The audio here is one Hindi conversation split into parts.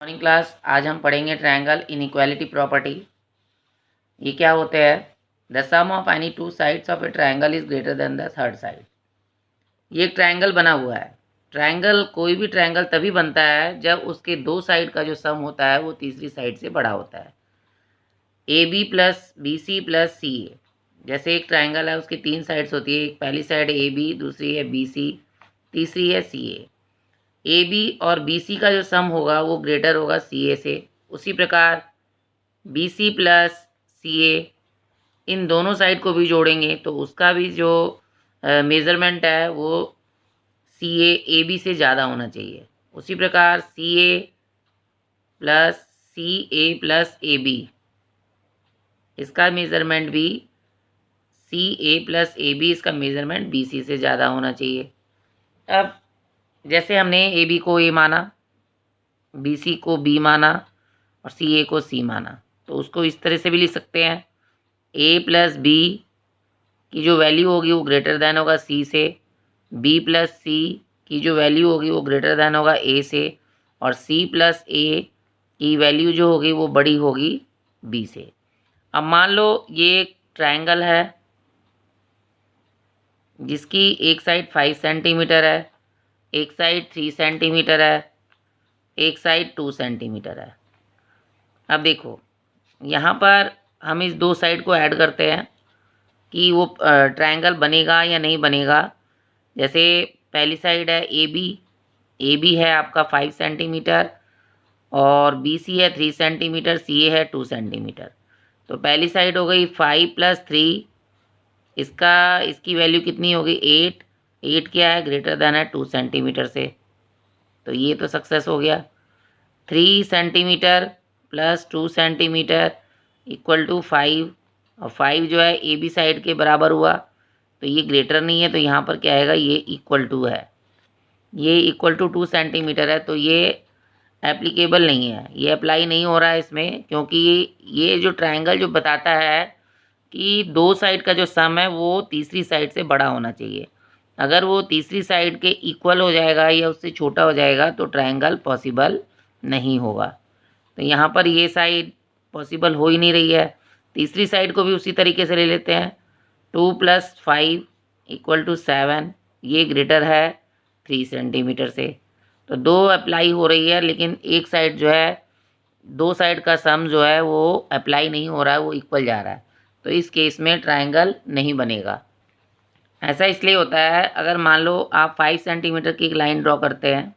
Morning class. आज हम पढ़ेंगे ट्रायंगल इनइक्वालिटी प्रॉपर्टी। ये क्या होते हैं? The sum of any two sides of a triangle is greater than the third side. ये एक ट्रायंगल बना हुआ है। ट्रायंगल, कोई भी ट्रायंगल तभी बनता है जब उसके दो साइड का जो सम होता है वो तीसरी साइड से बड़ा होता है। A B plus B C plus C A, जैसे एक ट्रायंगल है उसकी तीन साइड्स होती है। एक पहली साइड ए बी, दूसरी है बी सी, तीसरी है सी ए। ए बी और बी सी का जो सम होगा वो ग्रेटर होगा सी ए से। उसी प्रकार बी सी प्लस सी ए, इन दोनों साइड को भी जोड़ेंगे तो उसका भी जो मेज़रमेंट है वो सी ए बी से ज़्यादा होना चाहिए। उसी प्रकार C A plus C A plus A B, इसका मेज़रमेंट भी C A plus A B, इसका मेज़रमेंट बी सी से ज़्यादा होना चाहिए। अब जैसे हमने ए बी को ए माना, बी सी को बी माना और सी ए को सी माना, तो उसको इस तरह से भी लिख सकते हैं। ए प्लस बी की जो वैल्यू होगी वो ग्रेटर दैन होगा सी से, बी प्लस सी की जो वैल्यू होगी वो ग्रेटर दैन होगा ए से, और सी प्लस ए की वैल्यू जो होगी वो बड़ी होगी बी से। अब मान लो ये एक ट्रायंगल है जिसकी एक साइड 5 सेंटीमीटर है, एक साइड 3 सेंटीमीटर है, एक साइड 2 सेंटीमीटर है। अब देखो यहाँ पर हम इस दो साइड को ऐड करते हैं कि वो ट्रायंगल बनेगा या नहीं बनेगा। जैसे पहली साइड है ए बी है आपका 5 सेंटीमीटर और बी सी है 3 सेंटीमीटर, सी ए है 2 सेंटीमीटर। तो पहली साइड हो गई 5 प्लस 3, इसकी वैल्यू कितनी होगी 8। 8 क्या है? ग्रेटर देन है 2 सेंटीमीटर से, तो ये तो सक्सेस हो गया। 3 centimetre plus 2 centimetre equal to 5, और 5 जो है ए बी साइड के बराबर हुआ, तो ये ग्रेटर नहीं है, तो यहाँ पर क्या आएगा? ये इक्वल टू है। ये इक्वल टू 2 सेंटीमीटर है, तो ये एप्लीकेबल नहीं है, ये अप्लाई नहीं हो रहा है इसमें, क्योंकि ये जो ट्रायंगल जो बताता है कि दो साइड का जो सम है वो तीसरी साइड से बड़ा होना चाहिए। अगर वो तीसरी साइड के इक्वल हो जाएगा या उससे छोटा हो जाएगा तो ट्रायंगल पॉसिबल नहीं होगा। तो यहाँ पर ये साइड पॉसिबल हो ही नहीं रही है। तीसरी साइड को भी उसी तरीके से ले लेते हैं। 2 प्लस 5 इक्वल टू 7, ये ग्रेटर है 3 सेंटीमीटर से। तो दो अप्लाई हो रही है, लेकिन एक साइड जो है, दो साइड का सम जो है वो अप्लाई नहीं हो रहा है, वो इक्वल जा रहा है। तो इस केस में ट्रायंगल नहीं बनेगा। ऐसा इसलिए होता है, अगर मान लो आप 5 सेंटीमीटर की एक लाइन ड्रॉ करते हैं,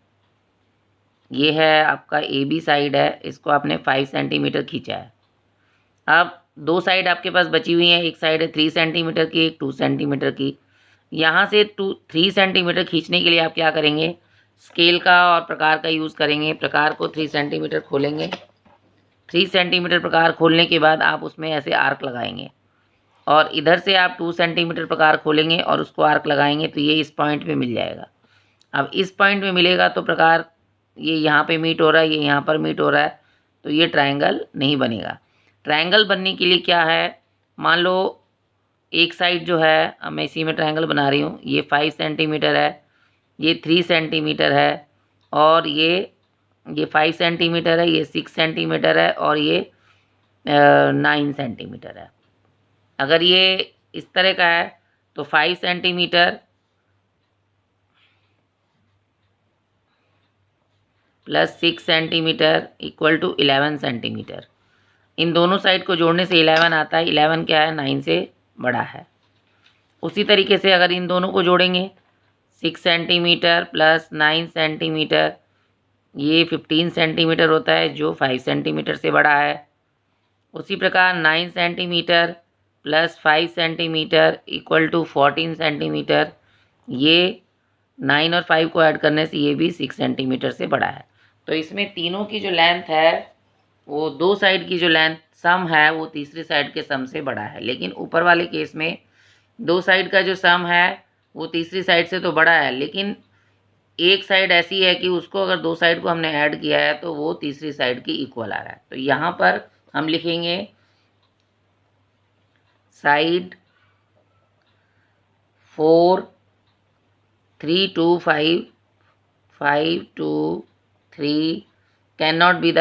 ये है आपका ए बी साइड है, इसको आपने 5 सेंटीमीटर खींचा है। अब दो साइड आपके पास बची हुई हैं, एक साइड है 3 सेंटीमीटर की, एक 2 सेंटीमीटर की। यहाँ से 3 सेंटीमीटर खींचने के लिए आप क्या करेंगे? स्केल का और प्रकार का यूज़ करेंगे। प्रकार को 3 सेंटीमीटर खोलेंगे। 3 सेंटीमीटर प्रकार खोलने के बाद आप उसमें ऐसे आर्क लगाएंगे, और इधर से आप 2 सेंटीमीटर प्रकार खोलेंगे और उसको आर्क लगाएंगे, तो ये इस पॉइंट पे मिल जाएगा। अब इस पॉइंट में मिलेगा तो प्रकार ये यहाँ पे मीट हो रहा है, ये यहाँ पर मीट हो रहा है, तो ये ट्रायंगल नहीं बनेगा। ट्रायंगल बनने के लिए क्या है? मान लो एक साइड जो है, अब मैं इसी में ट्रायंगल बना रही हूँ, ये 5 सेंटीमीटर है, ये 3 सेंटीमीटर है, और ये 5 सेंटीमीटर है, ये 6 सेंटीमीटर है, और ये 9 सेंटीमीटर है। अगर ये इस तरह का है तो 5 centimetre plus 6 centimetre equal to 11 centimetre. इन दोनों साइड को जोड़ने से 11 आता है। 11 क्या है? 9 से बड़ा है। उसी तरीके से अगर इन दोनों को जोड़ेंगे, 6 सेंटीमीटर प्लस 9 सेंटीमीटर, ये 15 सेंटीमीटर होता है, जो 5 सेंटीमीटर से बड़ा है। उसी प्रकार 9 centimetre plus 5 centimetre equal to 14 centimetre, ये 9 और 5 को ऐड करने से ये भी 6 सेंटीमीटर से बड़ा है। तो इसमें तीनों की जो लेंथ है, वो दो साइड की जो लेंथ सम है वो तीसरी साइड के सम से बड़ा है। लेकिन ऊपर वाले केस में दो साइड का जो सम है वो तीसरी साइड से तो बड़ा है, लेकिन एक साइड ऐसी है कि उसको अगर दो साइड को हमने ऐड किया है तो वो तीसरी साइड की इक्वल आ रहा है। तो यहाँ पर हम लिखेंगे side 4 3 2 5 5 2 3 can not be the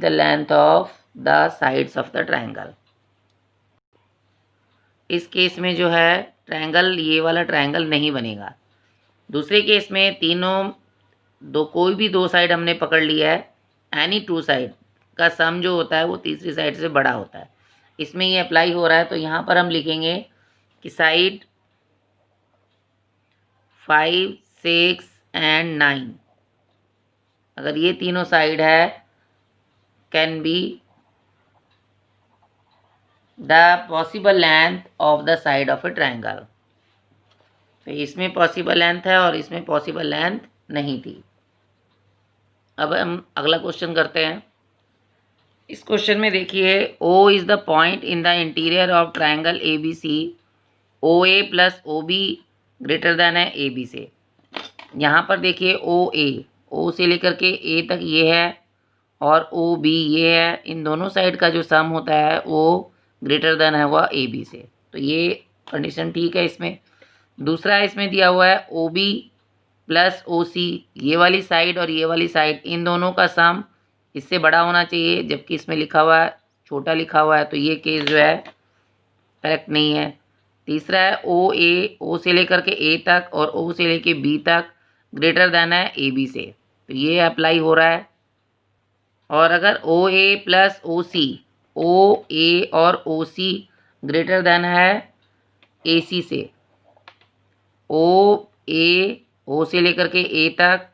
length of the sides of the triangle. इस केस में जो है ट्रायंगल, ये वाला ट्रायंगल नहीं बनेगा। दूसरे केस में तीनों कोई भी दो साइड हमने पकड़ लिया है, एनी टू साइड का सम जो होता है वो तीसरी साइड से बड़ा होता है। इसमें ये अप्लाई हो रहा है, तो यहाँ पर हम लिखेंगे कि साइड 5, 6 एंड 9, अगर ये तीनों साइड है, can be the possible length of the side of a triangle. तो इसमें पॉसिबल लेंथ है और इसमें पॉसिबल लेंथ नहीं थी। अब हम अगला क्वेश्चन करते हैं। इस क्वेश्चन में देखिए, O is the point in the interior of triangle ABC, OA plus OB greater than है AB से। यहाँ पर देखिए OA, O से लेकर के A तक ये है और OB ये है। इन दोनों साइड का जो सम होता है वो ग्रेटर देन है हुआ AB से, तो ये कंडीशन ठीक है। इसमें दूसरा इसमें दिया हुआ है OB प्लस OC, ये वाली साइड और ये वाली साइड, इन दोनों का सम इससे बड़ा होना चाहिए, जबकि इसमें लिखा हुआ है छोटा लिखा हुआ है, तो ये केस जो है करेक्ट नहीं है। तीसरा है OA, O से लेकर के A तक और O से लेकर B तक ग्रेटर देन है AB से, तो ये अप्लाई हो रहा है। और अगर OA प्लस OC, OA और OC ग्रेटर देन है AC से, OA, O से लेकर के A तक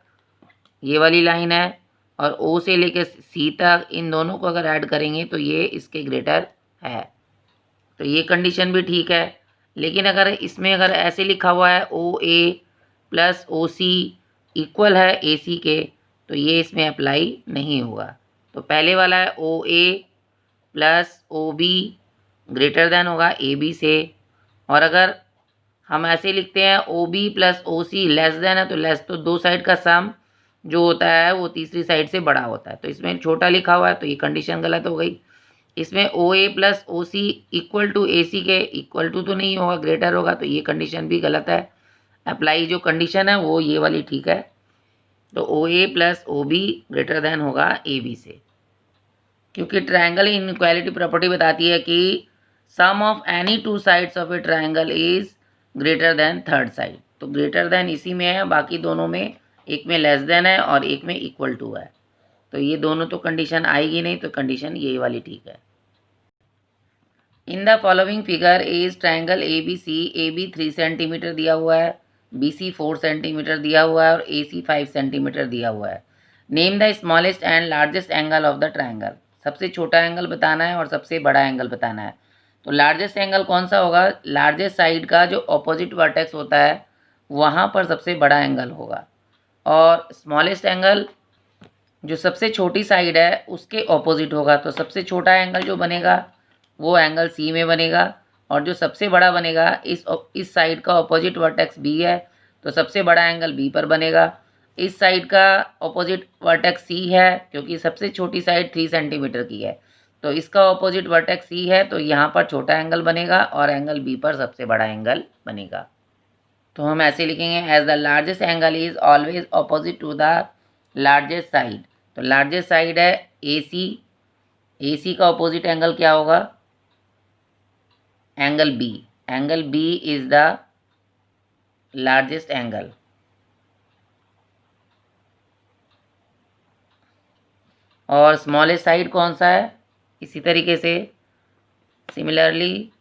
ये वाली लाइन है और O से लेकर C तक, इन दोनों को अगर ऐड करेंगे तो ये इसके ग्रेटर है, तो ये कंडीशन भी ठीक है। लेकिन अगर इसमें अगर ऐसे लिखा हुआ है OA प्लस OC इक्वल है AC के, तो ये इसमें अप्लाई नहीं होगा। तो पहले वाला है OA plus OB greater than होगा AB से, और अगर हम ऐसे लिखते हैं OB plus OC less than है, तो लेस तो दो साइड का सम जो होता है वो तीसरी साइड से बड़ा होता है, तो इसमें छोटा लिखा हुआ है, तो ये कंडीशन गलत हो गई। इसमें OA plus OC equal to AC के, इक्वल टू तो नहीं होगा, ग्रेटर होगा, तो ये कंडीशन भी गलत है। अप्लाई जो कंडीशन है वो ये वाली ठीक है, तो OA plus OB greater than होगा AB से, क्योंकि ट्रायंगल इनइक्वालिटी प्रॉपर्टी बताती है कि sum of any two sides of a triangle is greater than third side. तो ग्रेटर देन इसी में है, बाकी दोनों में एक में लेस देन है और एक में इक्वल टू है, तो ये दोनों तो कंडीशन आएगी नहीं, तो कंडीशन ये वाली ठीक है। In the following figure is triangle AB 3 centimetre दिया हुआ है, BC 4 सेंटीमीटर दिया हुआ है और AC 5 सेंटीमीटर दिया हुआ है। Name the smallest and largest angle of the triangle. सबसे छोटा एंगल बताना है और सबसे बड़ा एंगल बताना है। तो लार्जेस्ट एंगल कौन सा होगा? लार्जेस्ट साइड का जो ऑपोजिट वर्टेक्स होता है वहाँ पर सबसे बड़ा एंगल होगा, और स्मॉलेस्ट एंगल जो सबसे छोटी साइड है उसके ऑपोजिट होगा। तो सबसे छोटा एंगल जो बनेगा वो एंगल C में बनेगा, और जो सबसे बड़ा बनेगा इस साइड का ऑपोजिट वर्टेक्स B है, तो सबसे बड़ा एंगल B पर बनेगा। इस साइड का ऑपोजिट वर्टेक्स C है, क्योंकि सबसे छोटी साइड 3 सेंटीमीटर की है, तो इसका ऑपोजिट वर्टेक्स C है, तो यहाँ पर छोटा एंगल बनेगा और एंगल B पर सबसे बड़ा एंगल बनेगा। तो हम ऐसे लिखेंगे, as the largest angle is always opposite to the largest side. तो लार्जेस्ट साइड है AC, AC का ऑपोजिट एंगल क्या होगा? Angle B। Angle B is the largest angle. और स्मॉलेस्ट साइड कौन सा है? इसी तरीके से similarly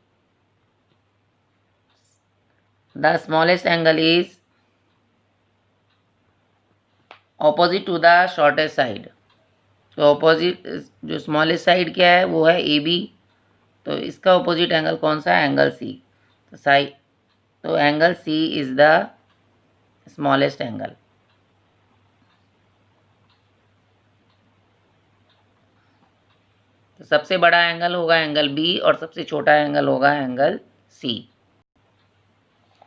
the smallest angle is opposite to the shortest side. तो ऑपोजिट जो स्मॉलेस्ट साइड क्या है वो है AB, तो इसका ऑपोजिट एंगल कौन सा है? Angle C। तो angle C is the smallest angle. तो सबसे बड़ा एंगल होगा एंगल B और सबसे छोटा एंगल होगा एंगल C।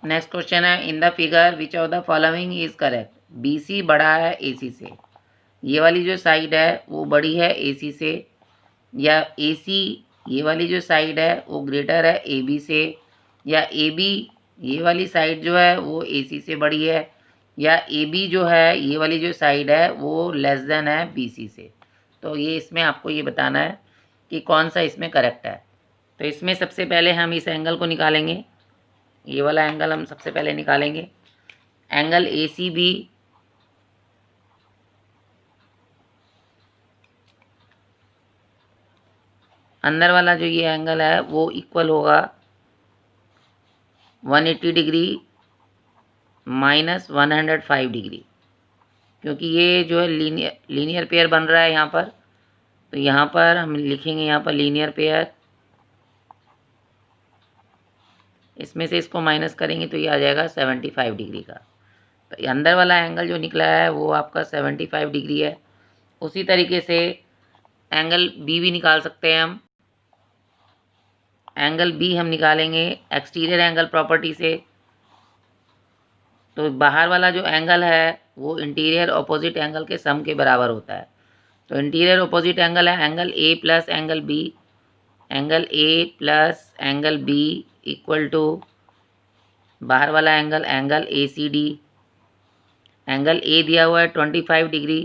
नेक्स्ट क्वेश्चन है, in the figure which of the following is correct? BC बड़ा है AC से, ये वाली जो साइड है वो बड़ी है AC से, या AC ये वाली जो साइड है वो ग्रेटर है AB से, या AB ये वाली साइड जो है वो AC से बड़ी है, या AB जो है ये वाली जो साइड है वो लेस देन है BC से। तो ये इसमें आपको ये बताना है कि कौन सा इसमें करेक्ट है। तो इसमें सबसे पहले हम इस एंगल को निकालेंगे, ये वाला एंगल हम सबसे पहले निकालेंगे। एंगल ACB अंदर वाला जो ये एंगल है वो इक्वल होगा 180 डिग्री माइनस 105 डिग्री, क्योंकि ये जो है लीनियर पेयर बन रहा है यहाँ पर। तो यहाँ पर हम लिखेंगे यहाँ पर लीनियर पेयर, इसमें से इसको माइनस करेंगे तो ये आ जाएगा 75 डिग्री का। तो अंदर वाला एंगल जो निकला है वो आपका 75 डिग्री है। उसी तरीके से एंगल बी भी निकाल सकते हैं हम। एंगल बी हम निकालेंगे एक्सटीरियर एंगल प्रॉपर्टी से। तो बाहर वाला जो एंगल है वो इंटीरियर ऑपोजिट एंगल के सम के बराबर होता है। तो इंटीरियर ऑपोजिट एंगल है angle A plus angle B. Angle A plus angle B equal to बाहर वाला angle angle ACD। Angle A दिया हुआ है 25 डिग्री,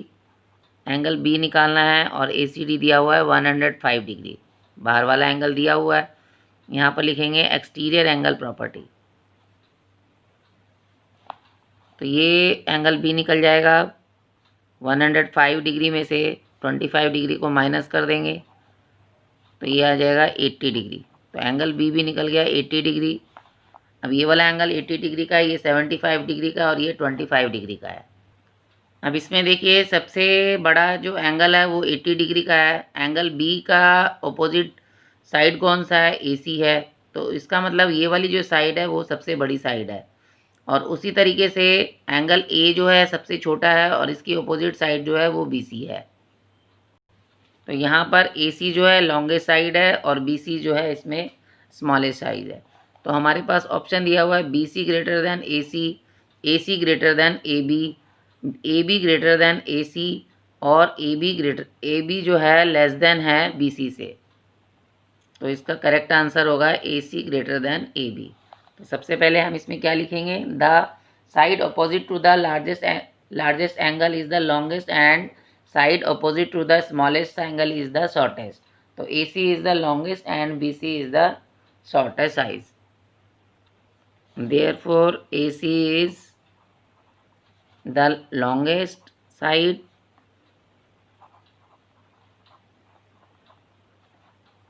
एंगल बी निकालना है और ACD दिया हुआ है 105 डिग्री। बाहर वाला एंगल दिया हुआ है, यहाँ पर लिखेंगे एक्सटीरियर एंगल प्रॉपर्टी। तो ये एंगल बी निकल जाएगा 105 डिग्री में से 25 डिग्री को माइनस कर देंगे तो ये आ जाएगा 80 डिग्री। तो एंगल बी भी निकल गया 80 डिग्री। अब ये वाला एंगल 80 डिग्री का है, ये 75 डिग्री का और ये 25 डिग्री का है। अब इसमें देखिए सबसे बड़ा जो एंगल है वो 80 डिग्री का है। एंगल बी का ऑपोजिट साइड कौन सा है? AC है। तो इसका मतलब ये वाली जो साइड है वो सबसे बड़ी साइड है। और उसी तरीके से एंगल A जो है सबसे छोटा है और इसकी ऑपोजिट साइड जो है वो BC है। तो यहाँ पर AC जो है लॉन्गेस्ट साइड है और BC जो है इसमें स्मॉलेस्ट साइड है। तो हमारे पास ऑप्शन दिया हुआ है BC greater than AC, AC greater than AB, AB greater than AC और AB जो है लेस देन है BC से। तो इसका करेक्ट आंसर होगा AC ग्रेटर देन AB। तो सबसे पहले हम इसमें क्या लिखेंगे? The side opposite to the largest angle is the longest and side opposite to the smallest angle is the shortest. तो AC is the longest and BC is the shortest side. Therefore AC is the longest side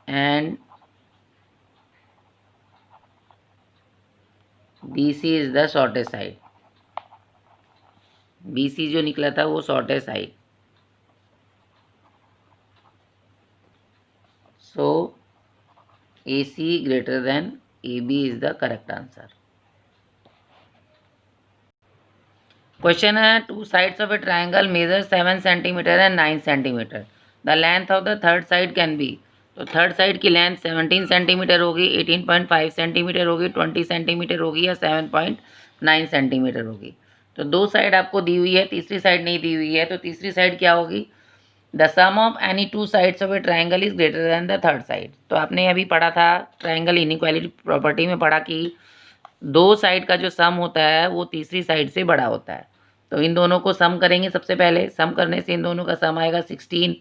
and BC is the shortest side। BC जो निकला था वो shortest side. So AC greater than AB is the correct answer। Question है two sides of a triangle measure 7 centimetre and 9 centimetre. The length of the third side can be. तो थर्ड साइड की लेंथ 17 सेंटीमीटर होगी, 18.5 सेंटीमीटर होगी, 20 सेंटीमीटर होगी या 7.9 सेंटीमीटर होगी। तो दो साइड आपको दी हुई है, तीसरी साइड नहीं दी हुई है। तो तीसरी साइड क्या होगी? The sum of any two sides of a triangle is greater than the third side. तो आपने अभी पढ़ा था ट्राइंगल इनइक्वालिटी प्रॉपर्टी में पढ़ा कि दो साइड का जो सम होता है वो तीसरी साइड से बड़ा होता है। तो इन दोनों को सम करेंगे। सबसे पहले सम करने से इन दोनों का सम आएगा 16।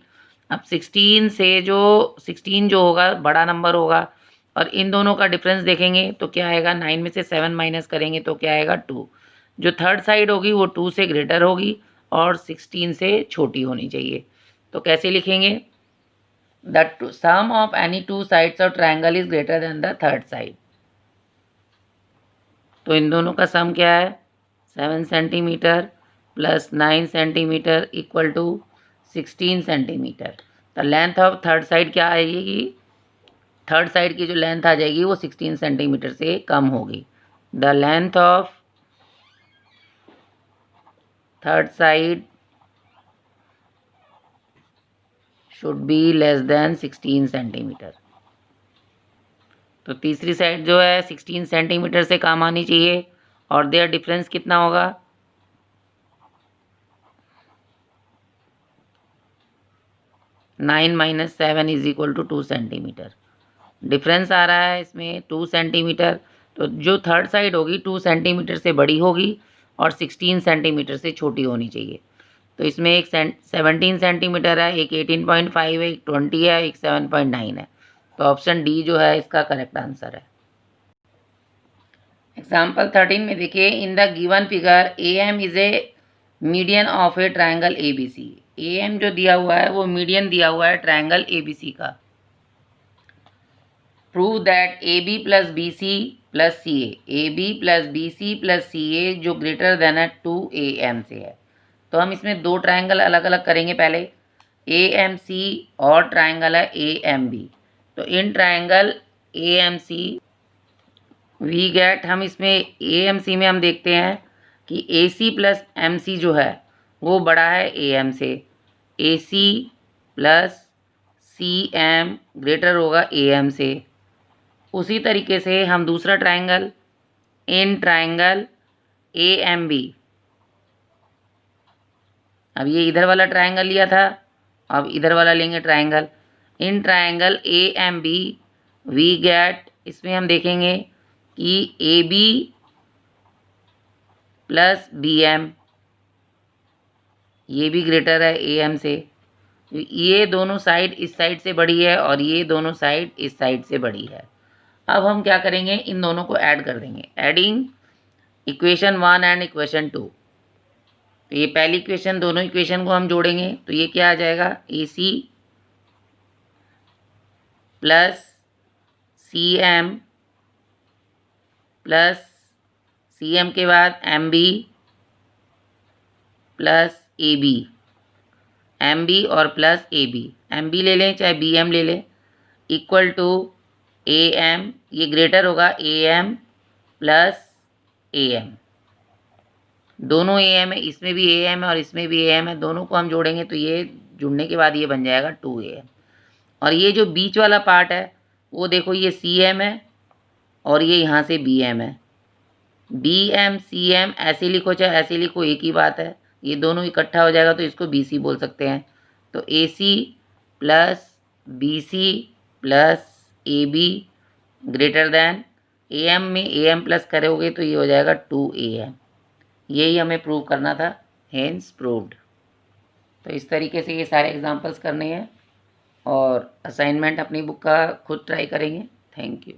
अब 16 से जो 16 जो होगा बड़ा नंबर होगा और इन दोनों का डिफरेंस देखेंगे तो क्या आएगा? 9 में से 7 माइनस करेंगे तो क्या आएगा? 2। जो थर्ड साइड होगी वो 2 से ग्रेटर होगी और 16 से छोटी होनी चाहिए। तो कैसे लिखेंगे? The sum of any two sides of triangle is greater than the third side. तो इन दोनों का सम क्या है? 7 centimetre plus 9 centimetre equal to 16 centimetre. तो लेंथ ऑफ थर्ड साइड क्या आएगी? थर्ड साइड की जो लेंथ आ जाएगी वो 16 सेंटीमीटर से कम होगी। The length of third side should be less than 16 centimetre. तो तीसरी साइड जो है 16 सेंटीमीटर से कम आनी चाहिए और देयर डिफरेंस कितना होगा? 9 - 7 = 2 सेंटीमीटर। डिफरेंस आ रहा है इसमें 2 सेंटीमीटर। तो जो थर्ड साइड होगी 2 सेंटीमीटर से बड़ी होगी और 16 सेंटीमीटर से छोटी होनी चाहिए। तो इसमें एक 17 सेंटीमीटर है, एक 18.5 है, एक 20 है, एक 7.9 है। तो ऑप्शन डी जो है इसका करेक्ट आंसर है। एग्जाम्पल 13 में देखिए, in the given figure A M is a median of a triangle A B C. A M जो दिया हुआ है वो मीडियन दिया हुआ है ट्राइंगल ए बी सी का। Prove that A B plus B C plus C A B plus B C plus C A जो ग्रेटर देन है 2am से है। तो हम इसमें दो ट्राइंगल अलग अलग करेंगे। पहले ए एम सी और ट्राइंगल है ए एम बी। तो in triangle A M C we get, हम इसमें ए एम सी में हम देखते हैं कि ए सी प्लस एम सी जो है वो बड़ा है ए एम से। A C plus C M greater होगा ए एम से। उसी तरीके से हम दूसरा triangle, in triangle A M B, अब ये इधर वाला ट्राइंगल लिया था, अब इधर वाला लेंगे triangle. In triangle A M B we get, इसमें हम देखेंगे कि A B plus B M, ये भी ग्रेटर है ए एम से। ये दोनों साइड इस साइड से बड़ी है और ये दोनों साइड इस साइड से बड़ी है। अब हम क्या करेंगे, इन दोनों को ऐड कर देंगे। Adding equation 1 and equation 2। तो ये पहली इक्वेशन, दोनों इक्वेशन को हम जोड़ेंगे तो ये क्या आ जाएगा, A C plus C M plus C M के बाद M B plus A B, M B और plus A B, M B ले लें चाहे बी एम ले लें, इक्वल टू ए एम, ये ग्रेटर होगा A M plus A M. दोनों ए एम है, इसमें भी ए एम है और इसमें भी ए एम है, दोनों को हम जोड़ेंगे तो ये जुड़ने के बाद ये बन जाएगा 2am। और ये जो बीच वाला पार्ट है वो देखो, ये सी एम है और ये यहाँ से बी एम है। बी एम सी एम ऐसे लिखो चाहे ऐसे लिखो एक ही बात है, ये दोनों इकट्ठा हो जाएगा तो इसको बी सी बोल सकते हैं। तो A C plus B C plus A B greater than A M में ए एम प्लस करोगे तो ये हो जाएगा 2am। यही हमें प्रूव करना था, हेंस प्रूव्ड। तो इस तरीके से ये सारे एग्जांपल्स करने हैं और असाइनमेंट अपनी बुक का खुद ट्राई करेंगे। Thank you.